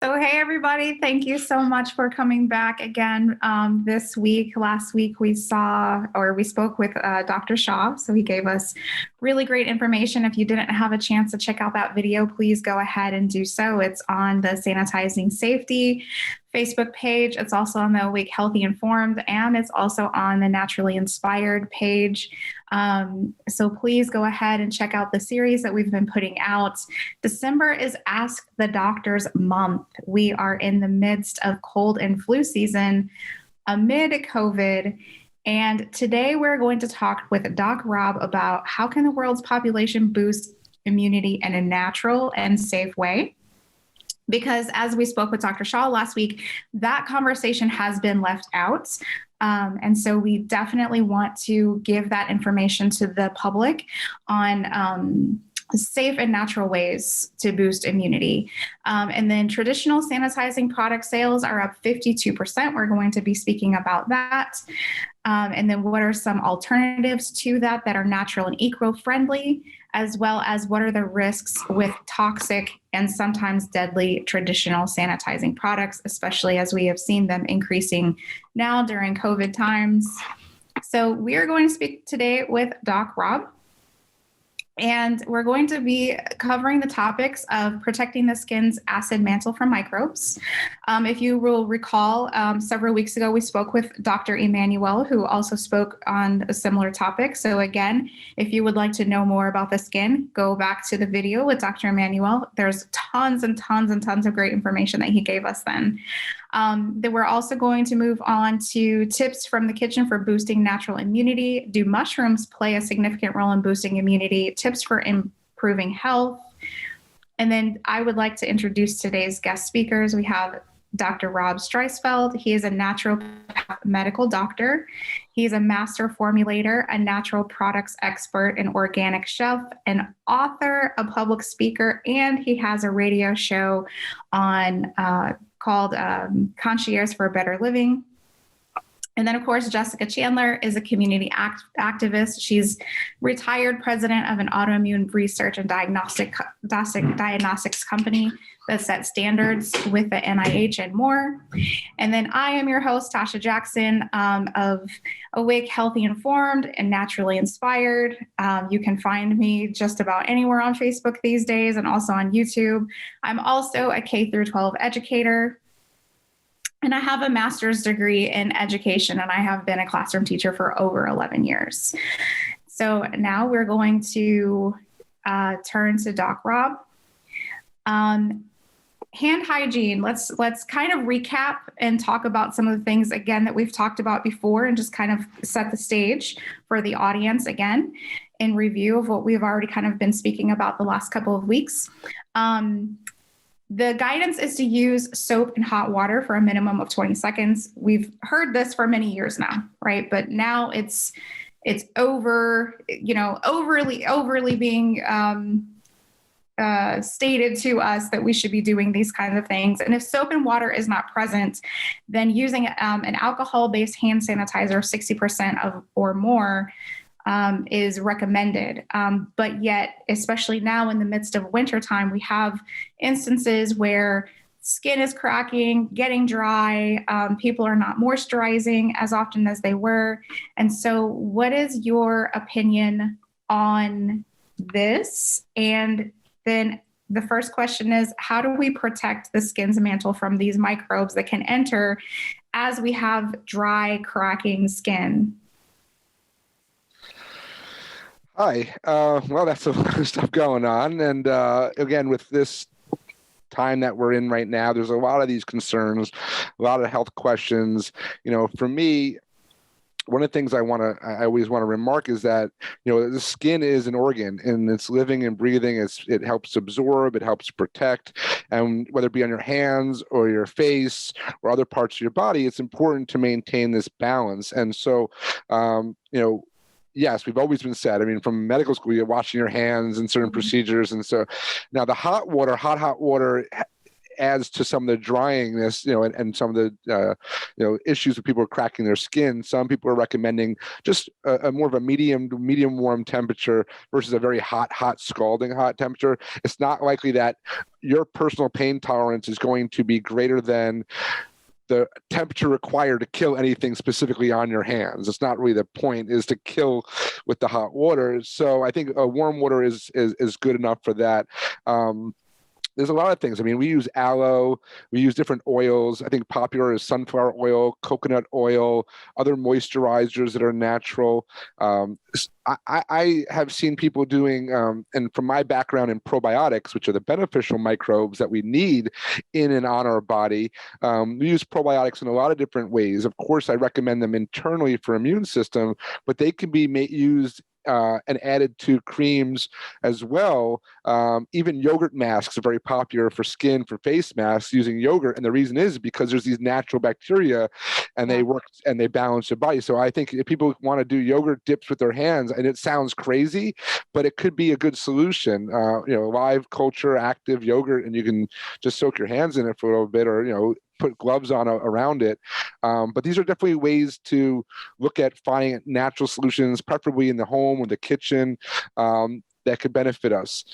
So, hey, everybody, thank you so much for coming back again this week. Last week, we spoke with Dr. Shaw. So, he gave us really great information. If you didn't have a chance to check out that video, please go ahead and do so. It's on the Sanitizing Safety Facebook page. It's also on the Awake, Healthy, Informed, and it's also on the Naturally Inspired page. So please go ahead and check out the series that we've been putting out. December is Ask the Doctors month. We are in the midst of cold and flu season amid COVID. And today we're going to talk with Doc Rob about how can the world's population boost immunity in a natural and safe way. Because as we spoke with Dr. Shaw last week, that conversation has been left out. And so we definitely want to give that information to the public on safe and natural ways to boost immunity. And then traditional sanitizing product sales are up 52%. We're going to be speaking about that. And then what are some alternatives to that are natural and eco-friendly, as well as what are the risks with toxic and sometimes deadly traditional sanitizing products, especially as we have seen them increasing now during COVID times. So we are going to speak today with Doc Rob. And we're going to be covering the topics of protecting the skin's acid mantle from microbes. If you will recall, several weeks ago, we spoke with Dr. Emmanuel, who also spoke on a similar topic. So again, if you would like to know more about the skin, go back to the video with Dr. Emmanuel. There's tons and tons and tons of great information that he gave us then. Then we're also going to move on to tips from the kitchen for boosting natural immunity. Do mushrooms play a significant role in boosting immunity? Tips for improving health. And then I would like to introduce today's guest speakers. We have Dr. Rob Streisfeld. He is a naturopath medical doctor. He's a master formulator, a natural products expert, an organic chef, an author, a public speaker, and he has a radio show on called Concierge for a Better Living. And then, of course, Jessica Chandler is a community activist. She's retired president of an autoimmune research and diagnostics company that sets standards with the NIH and more. And then I am your host, Tasha Jackson, of Awake, Healthy, Informed, and Naturally Inspired. You can find me just about anywhere on Facebook these days and also on YouTube. I'm also a K through 12 educator. And I have a master's degree in education, and I have been a classroom teacher for over 11 years. So now we're going to turn to Doc Rob. Hand hygiene. Let's kind of recap and talk about some of the things again that we've talked about before, and just kind of set the stage for the audience again in review of what we've already kind of been speaking about the last couple of weeks. The guidance is to use soap and hot water for a minimum of 20 seconds. We've heard this for many years now, right? But now it's overly being stated to us that we should be doing these kinds of things. And if soap and water is not present, then using an alcohol-based hand sanitizer, 60% or more, is recommended. But yet, especially now in the midst of wintertime, we have instances where skin is cracking, getting dry, people are not moisturizing as often as they were. And so what is your opinion on this? And then the first question is, how do we protect the skin's mantle from these microbes that can enter as we have dry, cracking skin? Hi. Well, that's a lot of stuff going on. And again, with this time that we're in right now, there's a lot of these concerns, a lot of health questions. For me, one of the things I always want to remark is that, the skin is an organ and it's living and breathing. It helps absorb, it helps protect. And whether it be on your hands or your face or other parts of your body, it's important to maintain this balance. And so, yes, we've always been said, from medical school, you're washing your hands in certain procedures. And so now the hot water adds to some of the dryingness, and some of the issues with people cracking their skin. Some people are recommending just a more of a medium warm temperature versus a very hot scalding hot temperature. It's not likely that your personal pain tolerance is going to be greater than the temperature required to kill anything specifically on your hands. It's not really the point, is to kill with the hot water. So I think warm water is good enough for that. There's a lot of things. I mean, we use aloe, we use different oils. I think popular is sunflower oil, coconut oil, other moisturizers that are natural. I have seen people doing, and from my background in probiotics, which are the beneficial microbes that we need in and on our body, we use probiotics in a lot of different ways. Of course, I recommend them internally for immune system, but they can be used and added to creams as well. Even yogurt masks are very popular for skin, for face masks, using yogurt. And the reason is because there's these natural bacteria and they work and they balance your body. So I think if people want to do yogurt dips with their hands, and it sounds crazy, but it could be a good solution. Live culture, active yogurt, and you can just soak your hands in it for a little bit, or, put gloves on around it. But these are definitely ways to look at finding natural solutions, preferably in the home or the kitchen, that could benefit us.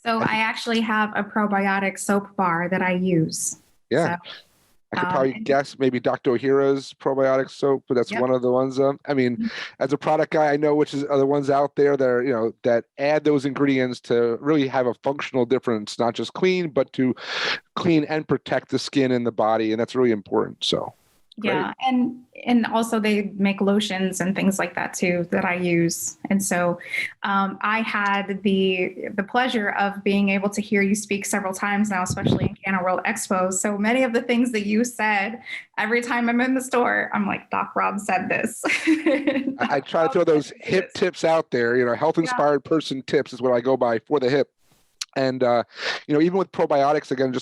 So I actually have a probiotic soap bar that I use. Yeah. So, I could probably guess maybe Dr. Ohhira's probiotic soap, but that's one of the ones. As a product guy, I know which are the ones out there that are, that add those ingredients to really have a functional difference, not just clean, but to clean and protect the skin and the body, and that's really important. So. Yeah. And also they make lotions and things like that too, that I use. And so I had the pleasure of being able to hear you speak several times now, especially in Canna World Expo. So many of the things that you said, every time I'm in the store, I'm like, Doc Rob said this. I try to throw those hip tips out there, health inspired person tips is what I go by for the hip. And, even with probiotics, again,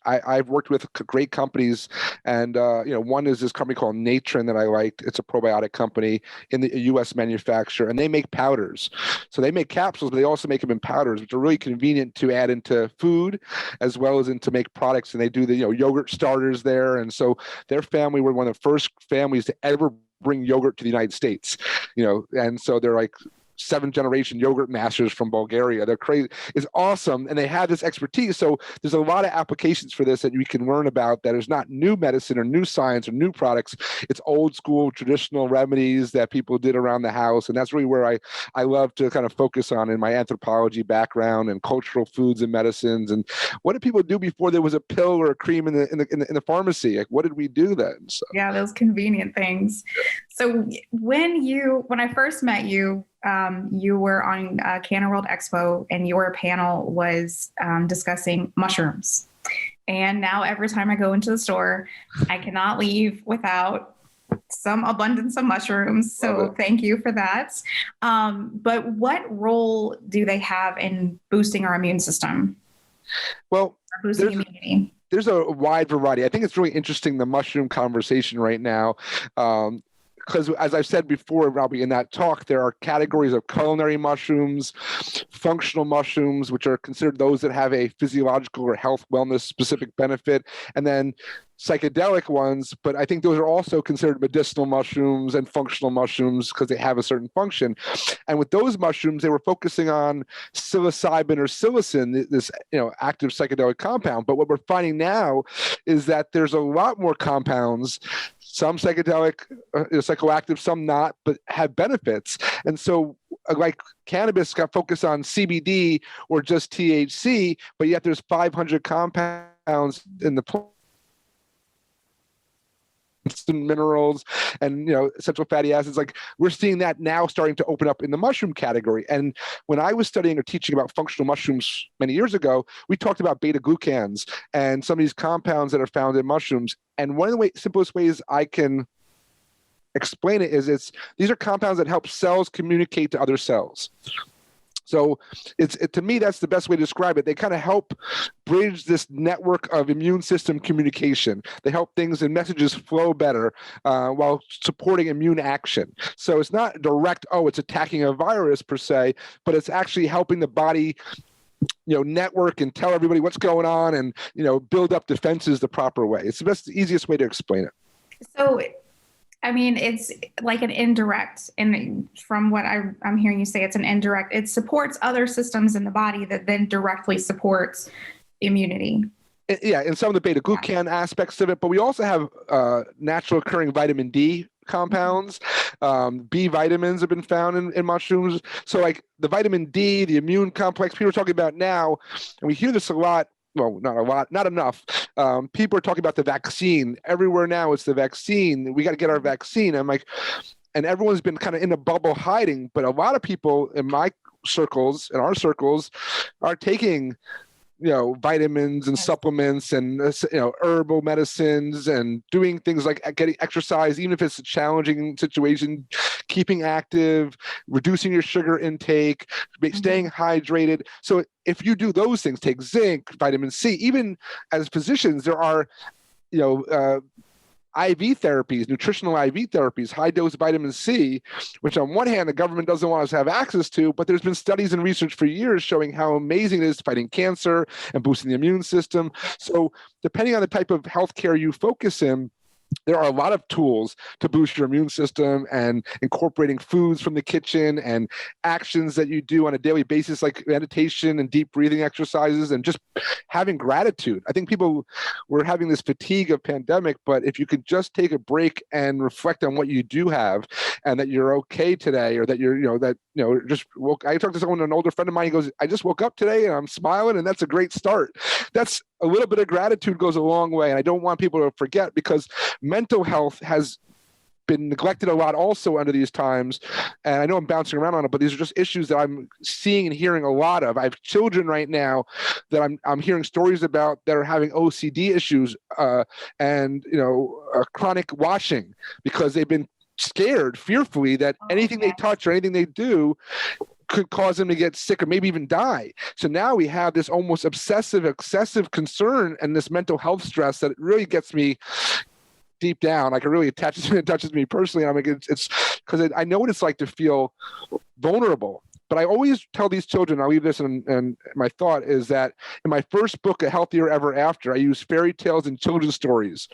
I've worked with great companies, and, one is this company called Natron that I liked. It's a probiotic company in the U.S. manufacturer, and they make powders. So they make capsules, but they also make them in powders, which are really convenient to add into food as well as to make products. And they do the, yogurt starters there. And so their family were one of the first families to ever bring yogurt to the United States, and so they're like 7th-generation yogurt masters from Bulgaria. They're crazy. It's awesome. And they have this expertise. So there's a lot of applications for this that we can learn about that is not new medicine or new science or new products. It's old school traditional remedies that people did around the house. And that's really where I love to kind of focus on in my anthropology background and cultural foods and medicines. And what did people do before there was a pill or a cream in the pharmacy? Like, what did we do then? So. Yeah, those convenient things. So when I first met you, you were on Canna World Expo, and your panel was discussing mushrooms. And now every time I go into the store, I cannot leave without some abundance of mushrooms. So thank you for that. But what role do they have in boosting our immune system? Well, boosting immunity. There's a wide variety. I think it's really interesting, the mushroom conversation right now. Because as I've said before, Robbie, in that talk, there are categories of culinary mushrooms, functional mushrooms, which are considered those that have a physiological or health wellness specific benefit, and then psychedelic ones. But I think those are also considered medicinal mushrooms and functional mushrooms because they have a certain function. And with those mushrooms, they were focusing on psilocybin or psilocin, this active psychedelic compound. But what we're finding now is that there's a lot more compounds, some psychedelic, psychoactive, some not, but have benefits. And so like cannabis got focused on CBD or just THC, but yet there's 500 compounds in the plant, and minerals and essential fatty acids. Like, we're seeing that now starting to open up in the mushroom category. And when I was studying or teaching about functional mushrooms many years ago, we talked about beta glucans and some of these compounds that are found in mushrooms. And one of the simplest ways I can explain it is these are compounds that help cells communicate to other cells. So to me, that's the best way to describe it. They kind of help bridge this network of immune system communication. They help things and messages flow better while supporting immune action. So it's not direct, it's attacking a virus per se, but it's actually helping the body network and tell everybody what's going on and, build up defenses the proper way. It's the easiest way to explain it. So, I mean, it's like an indirect, and from what I'm hearing you say, it's an indirect. It supports other systems in the body that then directly supports immunity. Yeah, and some of the beta glucan aspects of it, but we also have natural occurring vitamin D compounds. B vitamins have been found in mushrooms. So like the vitamin D, the immune complex people are talking about now, and we hear this a lot. Well, not a lot, not enough. People are talking about the vaccine. Everywhere now it's the vaccine. We got to get our vaccine. I'm like, and everyone's been kind of in a bubble hiding, but a lot of people in my circles, in our circles, are taking vitamins and supplements and, herbal medicines and doing things like getting exercise, even if it's a challenging situation, keeping active, reducing your sugar intake, staying hydrated. So if you do those things, take zinc, vitamin C, even as physicians, there are, IV therapies, nutritional IV therapies, high dose vitamin C, which on one hand, the government doesn't want us to have access to, but there's been studies and research for years showing how amazing it is fighting cancer and boosting the immune system. So depending on the type of healthcare you focus in, there are a lot of tools to boost your immune system, and incorporating foods from the kitchen and actions that you do on a daily basis, like meditation and deep breathing exercises, and just having gratitude. I think people were having this fatigue of pandemic, but if you could just take a break and reflect on what you do have, and that you're okay today, or that just woke. I talked to someone, an older friend of mine, he goes, I just woke up today and I'm smiling, and that's a great start. That's a little bit of gratitude goes a long way. And I don't want people to forget, because mental health has been neglected a lot also under these times. And I know I'm bouncing around on it, but these are just issues that I'm seeing and hearing a lot of. I have children right now that I'm hearing stories about that are having OCD issues and chronic washing, because they've been scared fearfully that anything they touch or anything they do could cause them to get sick or maybe even die. So now we have this almost obsessive, excessive concern and this mental health stress that really gets me deep down. Like, it really touches me personally. I mean, it's because I know what it's like to feel vulnerable. But I always tell these children, I'll leave this and my thought is that in my first book, A Healthier Ever After, I use fairy tales and children's stories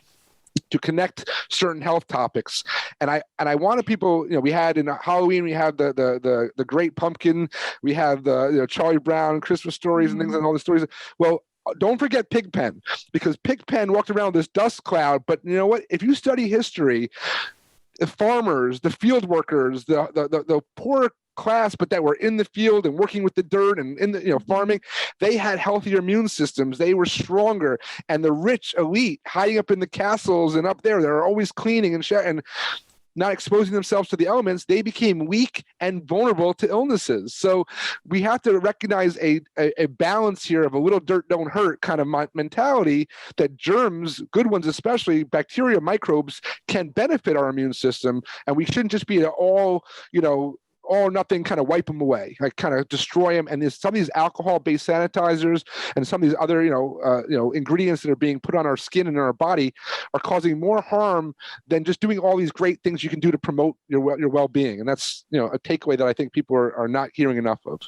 to connect certain health topics. And I wanted people, we had in Halloween, we had the Great Pumpkin, we have the Charlie Brown Christmas stories and things, and all the stories. Well, don't forget Pigpen, because Pigpen walked around with this dust cloud. But you know what? If you study history, the farmers, the field workers, the poor class, but that were in the field and working with the dirt and in the farming, they had healthier immune systems. They were stronger. And the rich elite hiding up in the castles and up there, they're always cleaning and not exposing themselves to the elements, they became weak and vulnerable to illnesses. So we have to recognize a balance here of a little dirt don't hurt kind of mentality, that germs, good ones especially, bacteria, microbes, can benefit our immune system. And we shouldn't just be all or nothing, kind of wipe them away, like kind of destroy them. And there's some of these alcohol-based sanitizers and some of these other, ingredients that are being put on our skin and in our body are causing more harm than just doing all these great things you can do to promote your well-being. And that's, a takeaway that I think people are not hearing enough of.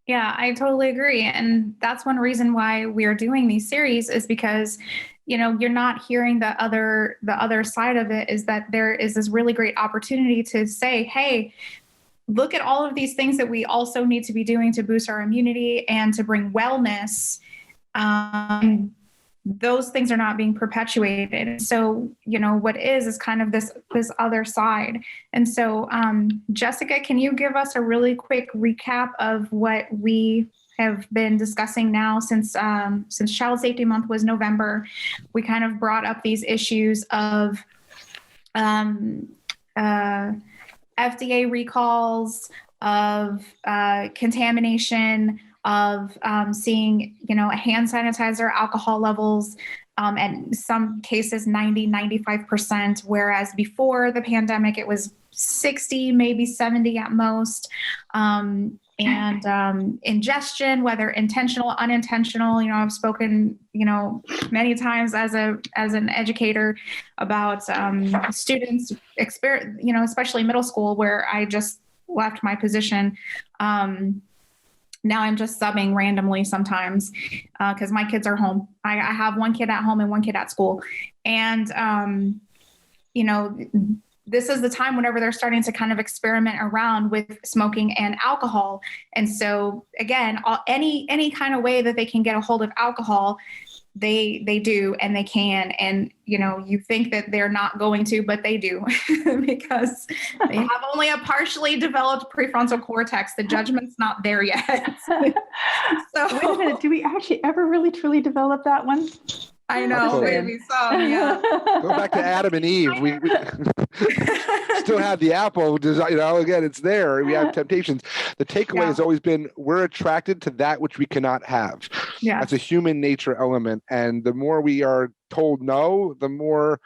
Yeah, I totally agree. And that's one reason why we're doing these series, is because you're not hearing the other side of it, is that there is this really great opportunity to say, hey, look at all of these things that we also need to be doing to boost our immunity and to bring wellness. Those things are not being perpetuated. So, what is kind of this other side. And so, Jessica, can you give us a really quick recap of what we have been discussing now since Child Safety Month was November? We kind of brought up these issues of FDA recalls, of contamination, of seeing, hand sanitizer alcohol levels, and some cases 90-95%, whereas before the pandemic it was 60, maybe 70 at most. And ingestion, whether intentional, unintentional, I've spoken, many times as an educator about students especially middle school, where I just left my position. Now I'm just subbing randomly sometimes because my kids are home. I have one kid at home and one kid at school. And, this is the time whenever they're starting to kind of experiment around with smoking and alcohol. And so again, any kind of way that they can get a hold of alcohol, they do, and they can. And, you think that they're not going to, but they do because they have only a partially developed prefrontal cortex. The judgment's not there yet. So wait a minute. Do we actually ever really truly develop that one? I know, maybe some, yeah. Go back to Adam and Eve. We still have the apple. Again, it's there. We have temptations. The takeaway has always been we're attracted to that which we cannot have. Yeah. That's a human nature element. And the more we are told no, the more,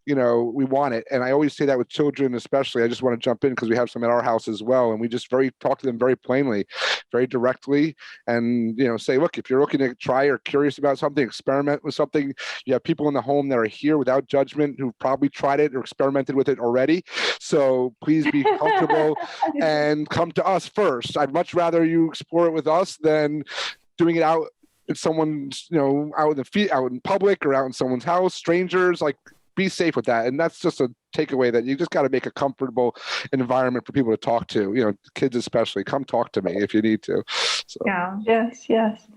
we want it. And I always say that with children, especially. I just want to jump in because we have some at our house as well. And we just talk to them very plainly, very directly. And, say, look, if you're looking to try or curious about something, experiment with something, you have people in the home that are here without judgment who've probably tried it or experimented with it already. So please be comfortable and come to us first. I'd much rather you explore it with us than doing it out in someone's, out in public or out in someone's house, strangers. Like, be safe with that. And that's just a takeaway, that you just got to make a comfortable environment for people to talk to, kids especially. Come talk to me if you need to. So. Yeah. Yes.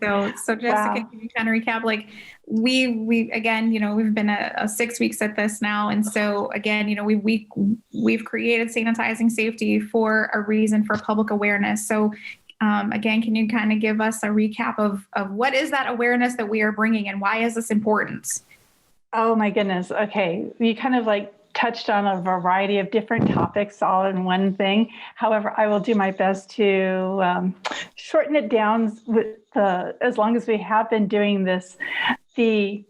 So Jessica, can you kind of recap? Like we again, we've been a 6 weeks at this now. And so again, we've created sanitizing safety for a reason, for public awareness. So again, can you kind of give us a recap of what is that awareness that we are bringing, and why is this important? Oh my goodness. Okay. You kind of touched on a variety of different topics all in one thing. However, I will do my best to shorten it down as long as we have been doing this. I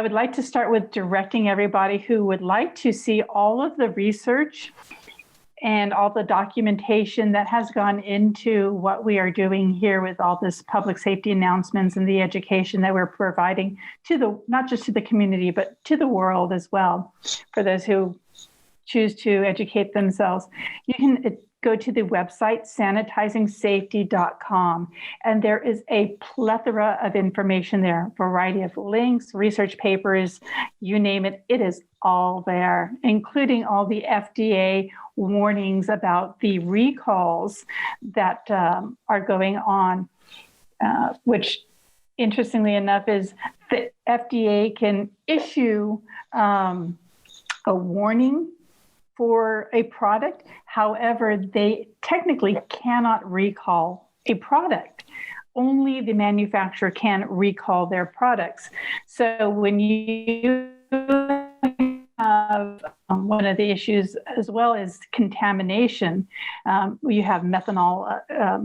would like to start with directing everybody who would like to see all of the research and all the documentation that has gone into what we are doing here with all this public safety announcements and the education that we're providing not just to the community, but to the world as well, for those who choose to educate themselves. You can go to the website sanitizingsafety.com, and there is a plethora of information there, variety of links, research papers, you name it, it is all there, including all the FDA warnings about the recalls that are going on, which interestingly enough is the FDA can issue a warning for a product. However, they technically cannot recall a product. Only the manufacturer can recall their products. So when you have one of the issues as well is contamination, you have methanol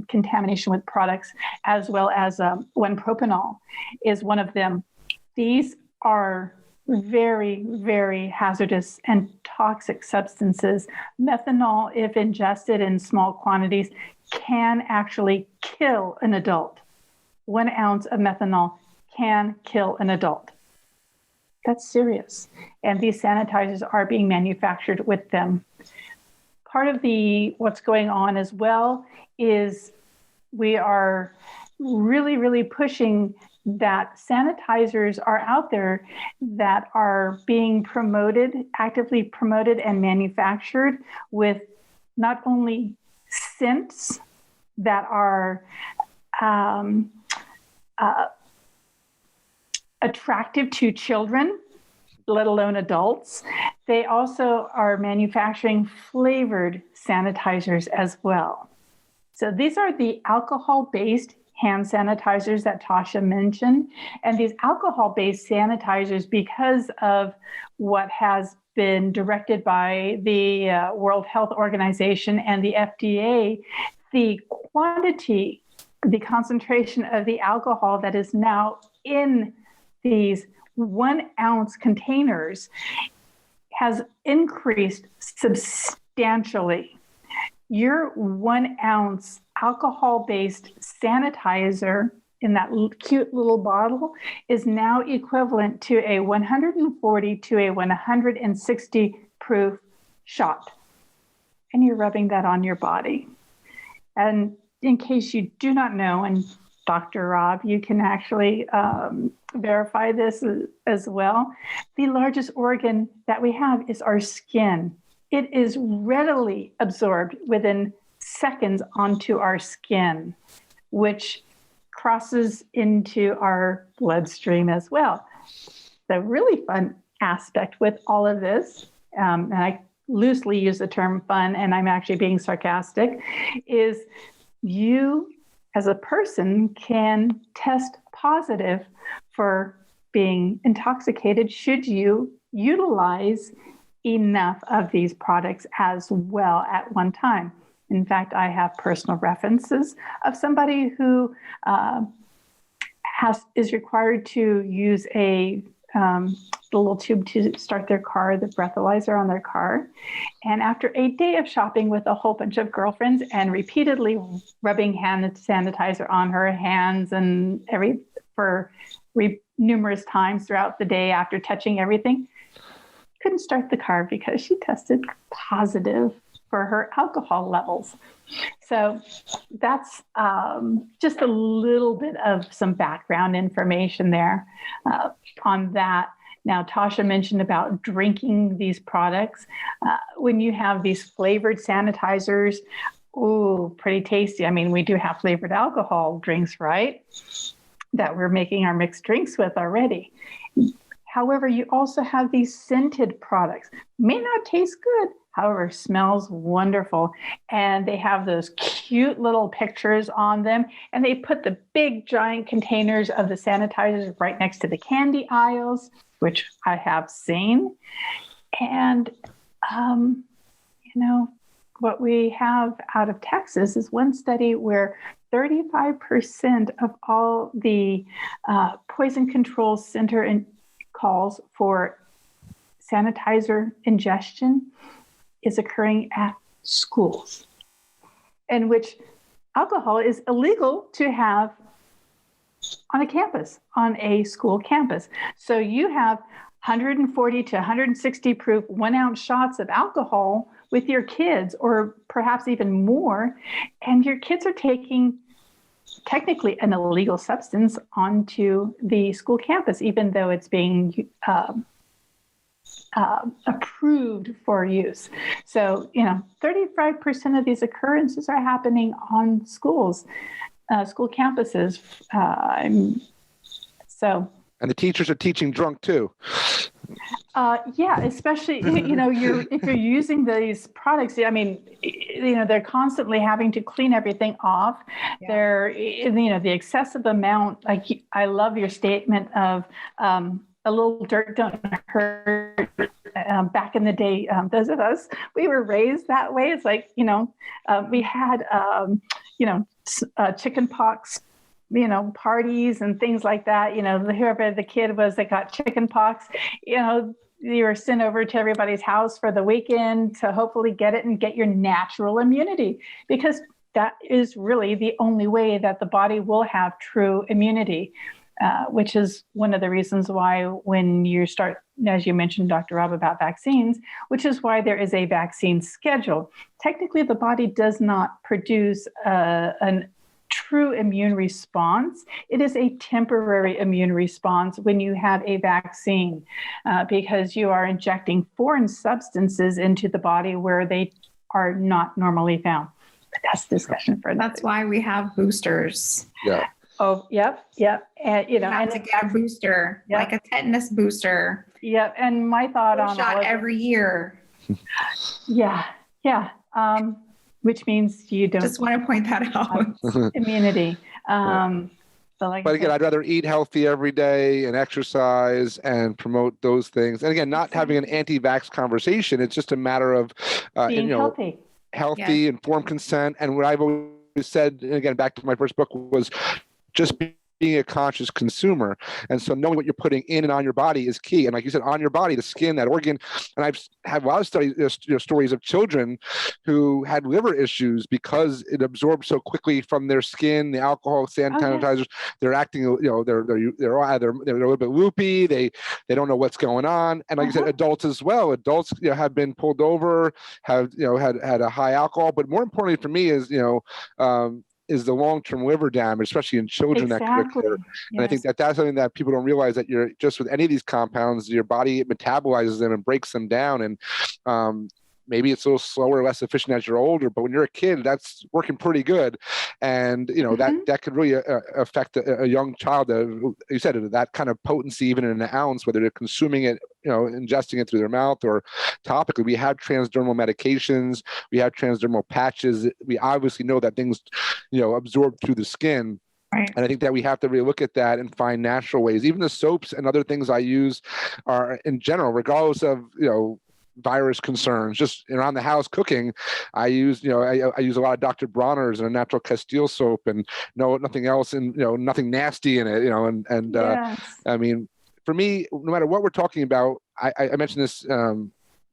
contamination with products, as well as 1-propanol is one of them. These are very, very hazardous and toxic substances. Methanol, if ingested in small quantities, can actually kill an adult. 1 ounce of methanol can kill an adult. That's serious. And these sanitizers are being manufactured with them. Part of what's going on as well is we are really, really pushing that sanitizers are out there that are being actively promoted and manufactured with not only scents that are attractive to children, let alone adults. They also are manufacturing flavored sanitizers as well. So these are the alcohol-based hand sanitizers that Tasha mentioned. And these alcohol-based sanitizers, because of what has been directed by the World Health Organization and the FDA, the quantity, the concentration of the alcohol that is now in these 1 ounce containers has increased substantially. Your 1 ounce alcohol-based sanitizer in that cute little bottle is now equivalent to a 140 to a 160 proof shot. And you're rubbing that on your body. And in case you do not know, and Dr. Rob, you can actually verify this as well. The largest organ that we have is our skin. It is readily absorbed within seconds onto our skin, which crosses into our bloodstream as well. The really fun aspect with all of this, and I loosely use the term fun, and I'm actually being sarcastic, is you as a person can test positive for being intoxicated should you utilize enough of these products as well at one time. In fact, I have personal references of somebody who is required to use the little tube to start their car, the breathalyzer on their car. And after a day of shopping with a whole bunch of girlfriends and repeatedly rubbing hand sanitizer on her hands and numerous times throughout the day after touching everything, couldn't start the car because she tested positive for her alcohol levels. So that's just a little bit of some background information there on that. Now, Tasha mentioned about drinking these products. When you have these flavored sanitizers, ooh, pretty tasty. I mean, we do have flavored alcohol drinks, right? That we're making our mixed drinks with already. However, you also have these scented products. May not taste good, however, smells wonderful. And they have those cute little pictures on them. And they put the big giant containers of the sanitizers right next to the candy aisles, which I have seen. And, what we have out of Texas is one study where 35% of all the poison control center calls for sanitizer ingestion is occurring at schools, in which alcohol is illegal to have on a campus, on a school campus. So you have 140 to 160 proof 1 ounce shots of alcohol with your kids, or perhaps even more, and your kids are taking technically an illegal substance onto the school campus, even though it's being approved for use. So, 35% of these occurrences are happening on school campuses. And the teachers are teaching drunk too. Yeah, especially, if you're using these products, I mean, they're constantly having to clean everything off. Yeah. They're, the excessive amount, like I love your statement of a little dirt don't hurt. Back in the day, those of us, we were raised that way. It's like, we had, chicken pox, parties and things like that. Whoever the kid was that got chicken pox, you were sent over to everybody's house for the weekend to hopefully get it and get your natural immunity, because that is really the only way that the body will have true immunity, which is one of the reasons why when you start, as you mentioned, Dr. Rob, about vaccines, which is why there is a vaccine schedule. Technically, the body does not produce an true immune response. It is a temporary immune response when you have a vaccine, because you are injecting foreign substances into the body where they are not normally found. But that's discussion for another. That's why we have boosters. Yeah. Oh, yep. And, you have to get a booster, like a tetanus booster. Yep. And my thought on shot every year. Yeah. Which means you don't just want to point that out. Immunity. But again, I'd rather eat healthy every day and exercise and promote those things. And again, not having an anti-vax conversation. It's just a matter of being healthy, yes. Informed consent. And what I've always said, and again, back to my first book, was just being a conscious consumer. And so knowing what you're putting in and on your body is key. And like you said, on your body, the skin, that organ. And I've had a lot of stories of children who had liver issues because it absorbed so quickly from their skin, the alcohol, sanitizers. They're acting, they're either they're a little bit loopy. They don't know what's going on. And like you said, adults as well. Adults have been pulled over, have had a high alcohol. But more importantly for me is is the long-term liver damage, especially in children that can occur. And I think that that's something that people don't realize, that you're just with any of these compounds, your body metabolizes them and breaks them down. And maybe it's a little slower, less efficient as you're older, but when you're a kid, that's working pretty good. And, that could really affect a young child. You said it, that kind of potency, even in an ounce, whether they're consuming it, ingesting it through their mouth or topically. We have transdermal medications. We have transdermal patches. We obviously know that things, absorb through the skin. Right. And I think that we have to really look at that and find natural ways. Even the soaps and other things I use are, in general, regardless of, virus concerns, just around the house cooking, I use, I use a lot of Dr. Bronner's and a natural Castile soap, and nothing else, and nothing nasty in it, I mean, for me, no matter what we're talking about, I mentioned this.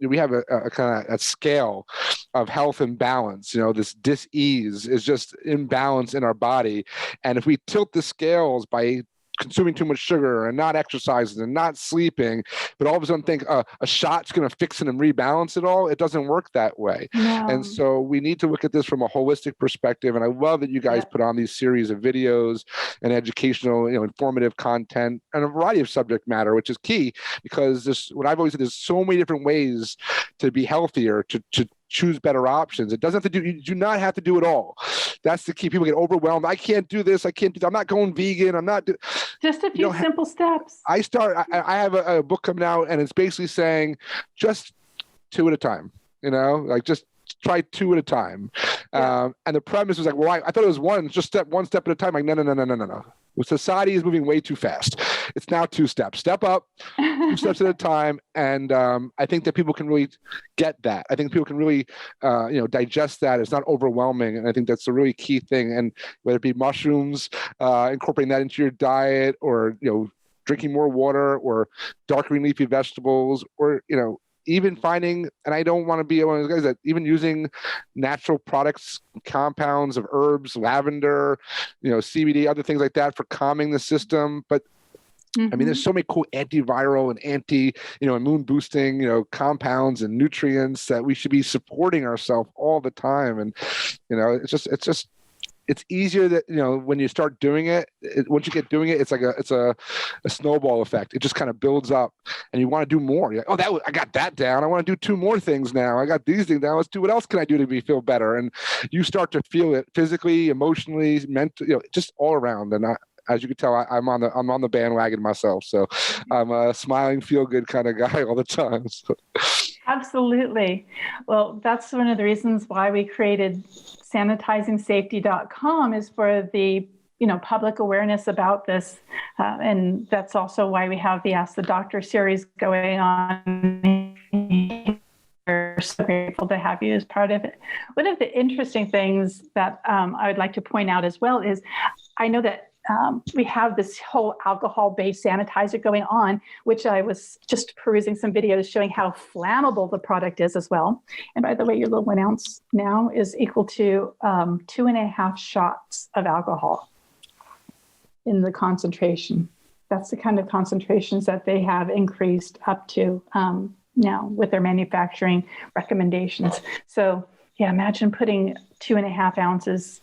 We have a kind of a scale of health and balance. This dis-ease is just imbalance in our body, and if we tilt the scales by consuming too much sugar and not exercising and not sleeping, but all of a sudden think a shot's going to fix it and rebalance it all. It doesn't work that way. No. And so we need to look at this from a holistic perspective. And I love that you guys put on these series of videos and educational, informative content and a variety of subject matter, which is key, because what I've always said, there's so many different ways to be healthier, to choose better options. It doesn't have to you do not have to do it all. That's the key. People get overwhelmed. I can't do this. I can't do that. I'm not going vegan. I'm not just a few simple steps. I have a book coming out, and it's basically saying just 2 at a time, just try 2 at a time. And the premise was like, well, I thought it was one step at a time. Like, no. Society is moving way too fast. It's now 2 steps. Step up, 2 steps at a time. And I think that people can really get that. I think people can really, digest that. It's not overwhelming. And I think that's a really key thing. And whether it be mushrooms, incorporating that into your diet, or, drinking more water, or dark green leafy vegetables, or, even finding, and I don't want to be one of those guys that even using natural products, compounds of herbs, lavender, CBD, other things like that for calming the system. But I mean, there's so many cool antiviral and immune boosting, compounds and nutrients that we should be supporting ourselves all the time. And, it's easier that, when you start doing it, once you get doing it, it's like a snowball effect. It just kind of builds up, and you want to do more. You're like, I got that down. I want to do 2 more things now. I got these things down. Let's do, what else can I do to feel better? And you start to feel it physically, emotionally, mentally, just all around. And as you can tell, I'm on the bandwagon myself. So I'm a smiling, feel good kind of guy all the time. So. Absolutely. Well, that's one of the reasons why we created sanitizingsafety.com, is for the public awareness about this. And that's also why we have the Ask the Doctor series going on. We're so grateful to have you as part of it. One of the interesting things that I would like to point out as well is, I know that we have this whole alcohol-based sanitizer going on, which I was just perusing some videos showing how flammable the product is as well. And by the way, your little 1 ounce now is equal to 2.5 shots of alcohol in the concentration. That's the kind of concentrations that they have increased up to now with their manufacturing recommendations. So yeah, imagine putting 2.5 ounces,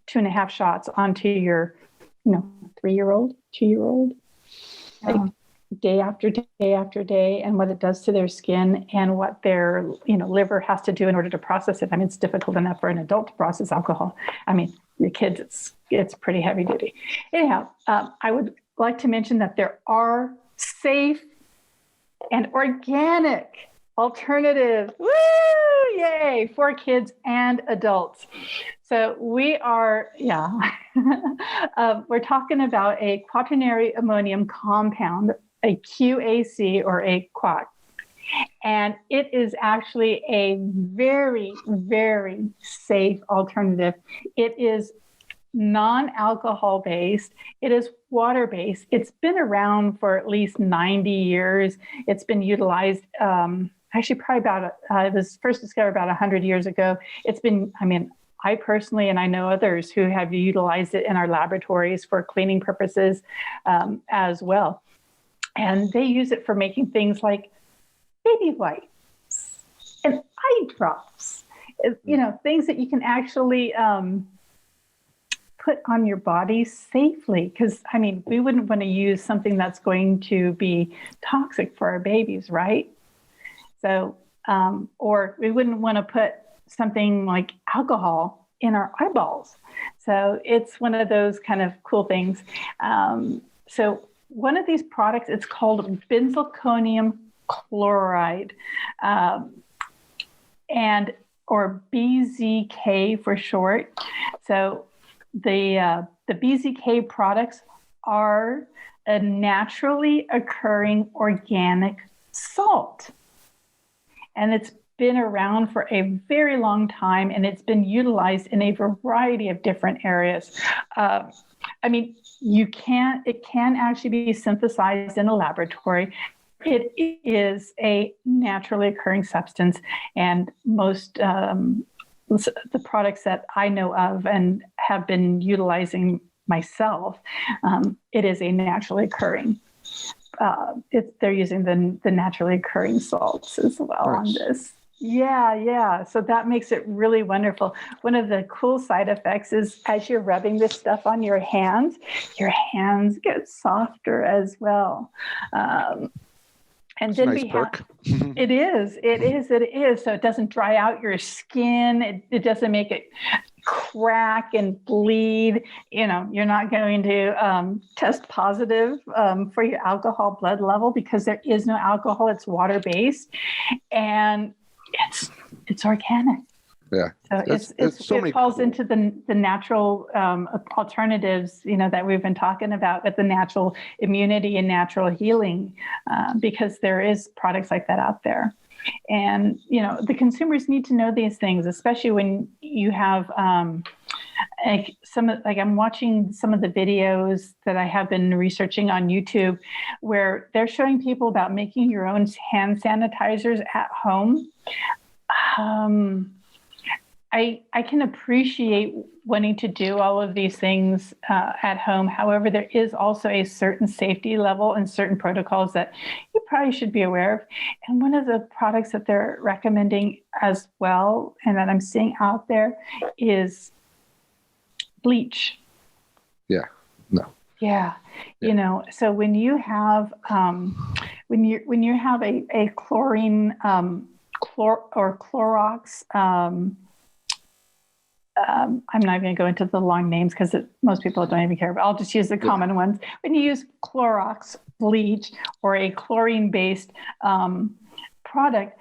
2.5 shots onto your 3-year-old, 2-year-old, like day after day after day, and what it does to their skin, and what their liver has to do in order to process it. I mean, it's difficult enough for an adult to process alcohol. I mean, the kids, it's pretty heavy duty. Anyhow, I would like to mention that there are safe and organic alternative, yay, for kids and adults. So we are, we're talking about a quaternary ammonium compound, a QAC or a quat. And it is actually a very, very safe alternative. It is non-alcohol based. It is water based. It's been around for at least 90 years. It's been utilized, actually probably about, it was first discovered about 100 years ago. It's been, I personally, and I know others who have utilized it in our laboratories for cleaning purposes as well. And they use it for making things like baby wipes and eye drops, things that you can actually put on your body safely. Because, I mean, we wouldn't want to use something that's going to be toxic for our babies, right? So, or we wouldn't want to put something like alcohol in our eyeballs. So it's one of those kind of cool things. So one of these products, it's called benzalkonium chloride, and or BZK for short. So the BZK products are a naturally occurring organic salt, and it's been around for a very long time, and it's been utilized in a variety of different areas. I mean, it can actually be synthesized in a laboratory. It is a naturally occurring substance, and most the products that I know of and have been utilizing myself, it is a naturally occurring. They're using the naturally occurring salts as well on this. Yeah. So that makes it really wonderful. One of the cool side effects is as you're rubbing this stuff on your hands get softer as well. And then nice perk. It is. So it doesn't dry out your skin. It doesn't make it crack and bleed. You know, you're not going to test positive for your alcohol blood level because there is no alcohol. It's water-based, and it's organic. Yeah. So it falls into the natural alternatives, that we've been talking about with the natural immunity and natural healing, because there is products like that out there. And, the consumers need to know these things, especially when you have I'm watching some of the videos that I have been researching on YouTube where they're showing people about making your own hand sanitizers at home. I can appreciate wanting to do all of these things at home. However, there is also a certain safety level and certain protocols that you probably should be aware of. And one of the products that they're recommending as well, and that I'm seeing out there, is bleach. Yeah. No. Yeah. So when you have when you have a chlorine or Clorox. I'm not going to go into the long names because most people don't even care, but I'll just use the common ones. When you use Clorox bleach or a chlorine-based product,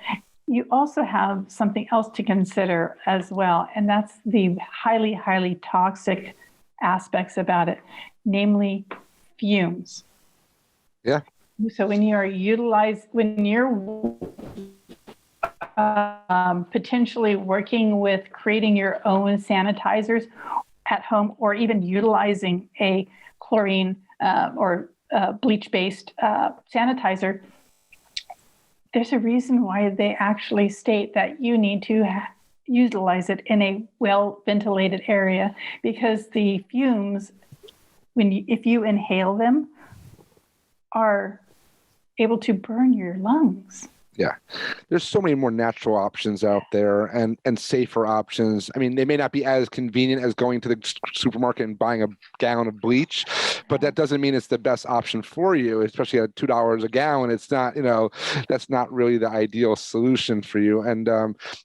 you also have something else to consider as well, and that's the highly, highly toxic aspects about it, namely fumes. Yeah. So when you're potentially working with creating your own sanitizers at home, or even utilizing a chlorine or bleach-based sanitizer, there's a reason why they actually state that you need to utilize it in a well-ventilated area, because the fumes, if you inhale them, are able to burn your lungs. Yeah. There's so many more natural options out there and safer options. I mean, they may not be as convenient as going to the supermarket and buying a gallon of bleach, but that doesn't mean it's the best option for you, especially at $2 a gallon. It's not, that's not really the ideal solution for you. And,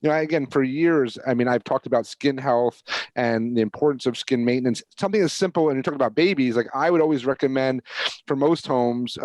again, for years, I mean, I've talked about skin health and the importance of skin maintenance. Something as simple, and you're talking about babies, like I would always recommend for most homes,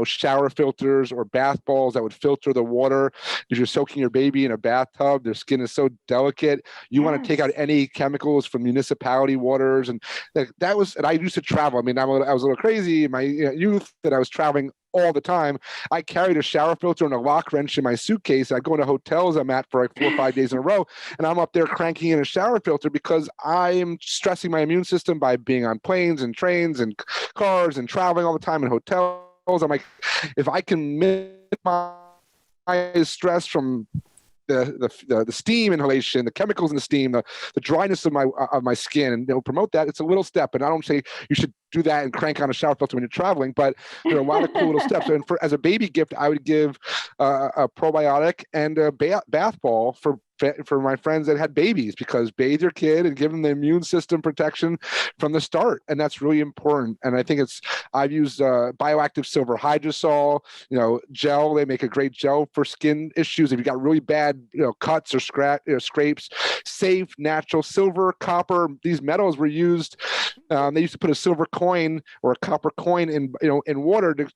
shower filters or bath balls that would filter the water. If you're soaking your baby in a bathtub, their skin is so delicate. You want to take out any chemicals from municipality waters. And that was, and I used to travel. I mean, I was a little crazy in my youth, that I was traveling all the time. I carried a shower filter and a lock wrench in my suitcase. I go into hotels I'm at for like 4 or 5 days in a row, and I'm up there cranking in a shower filter because I am stressing my immune system by being on planes and trains and cars and traveling all the time in hotels. I'm like, if I can minimize stress from the steam inhalation, the chemicals in the steam, the dryness of my skin, and promote that. It's a little step, and I don't say you should do that and crank on a shower filter when you're traveling, but there are a lot of cool little steps. And as a baby gift, I would give a probiotic and a bath ball for for my friends that had babies, because bathe your kid and give them the immune system protection from the start. And that's really important. And I think I've used bioactive silver hydrosol, gel. They make a great gel for skin issues. If you got really bad, cuts or scrapes, safe, natural silver, copper. These metals were used. They used to put a silver coin or a copper coin in water to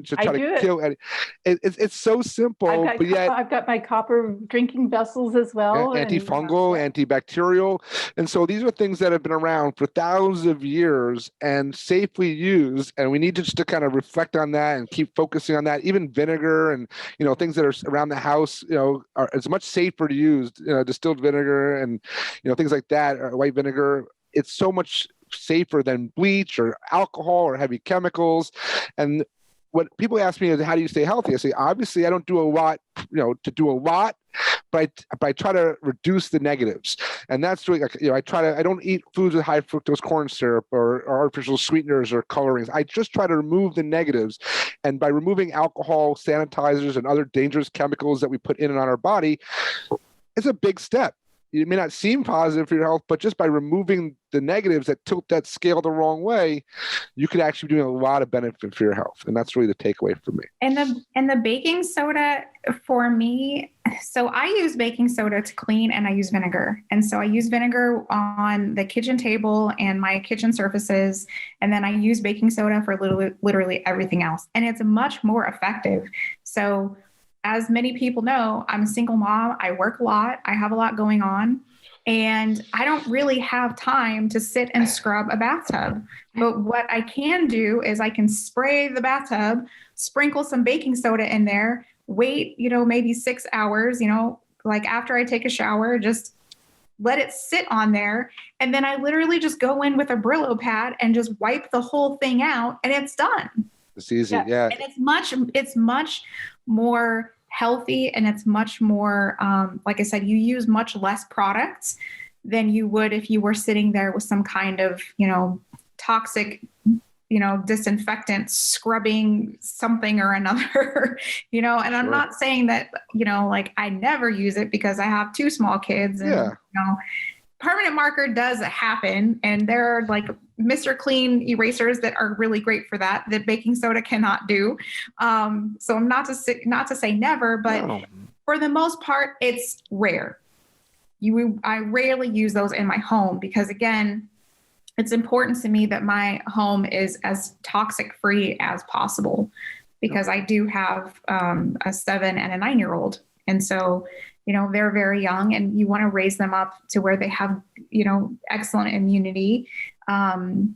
try to kill. And it's so simple, but yet I've got my copper drinking vessels as well. Antifungal, antibacterial. And so these are things that have been around for thousands of years and safely used. And we need to kind of reflect on that and keep focusing on that. Even vinegar and, things that are around the house, are it's much safer to use, distilled vinegar and, things like that, or white vinegar. It's so much safer than bleach or alcohol or heavy chemicals. And what people ask me is, how do you stay healthy? I say, obviously I don't do a lot, but I try to reduce the negatives. And that's really, I don't eat foods with high fructose corn syrup or artificial sweeteners or colorings. I just try to remove the negatives. And by removing alcohol, sanitizers, and other dangerous chemicals that we put in and on our body, it's a big step. It may not seem positive for your health, but just by removing the negatives that tilt that scale the wrong way, you could actually be doing a lot of benefit for your health. And that's really the takeaway for me. And the baking soda for me, so I use baking soda to clean, and I use vinegar. And so I use vinegar on the kitchen table and my kitchen surfaces. And then I use baking soda for literally everything else. And it's much more effective. So as many people know, I'm a single mom. I work a lot. I have a lot going on. And I don't really have time to sit and scrub a bathtub. But what I can do is I can spray the bathtub, sprinkle some baking soda in there, wait, maybe 6 hours, like after I take a shower, just let it sit on there. And then I literally just go in with a Brillo pad and just wipe the whole thing out, and it's done. It's easy. Yeah. And it's much more healthy, and it's much more, like I said, you use much less products than you would if you were sitting there with some kind of, toxic, disinfectant scrubbing something or another, and I'm not saying that, like I never use it because I have 2 small kids and, permanent marker does happen. And there are like Mr. Clean erasers that are really great for that baking soda cannot do. So I'm not to say never, but for the most part, it's rare. I rarely use those in my home because, again, it's important to me that my home is as toxic free as possible, because I do have a 7 and a 9-year-old. And so, they're very young, and you want to raise them up to where they have, excellent immunity, and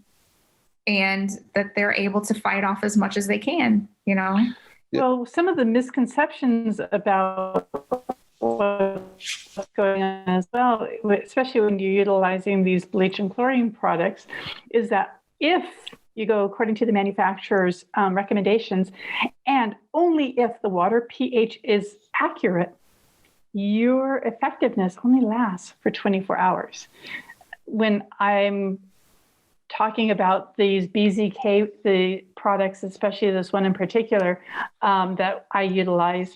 that they're able to fight off as much as they can, Well, some of the misconceptions about what's going on as well, especially when you're utilizing these bleach and chlorine products, is that if you go according to the manufacturer's recommendations, and only if the water pH is accurate, your effectiveness only lasts for 24 hours. When I'm talking about these BZK, the products, especially this one in particular that I utilize,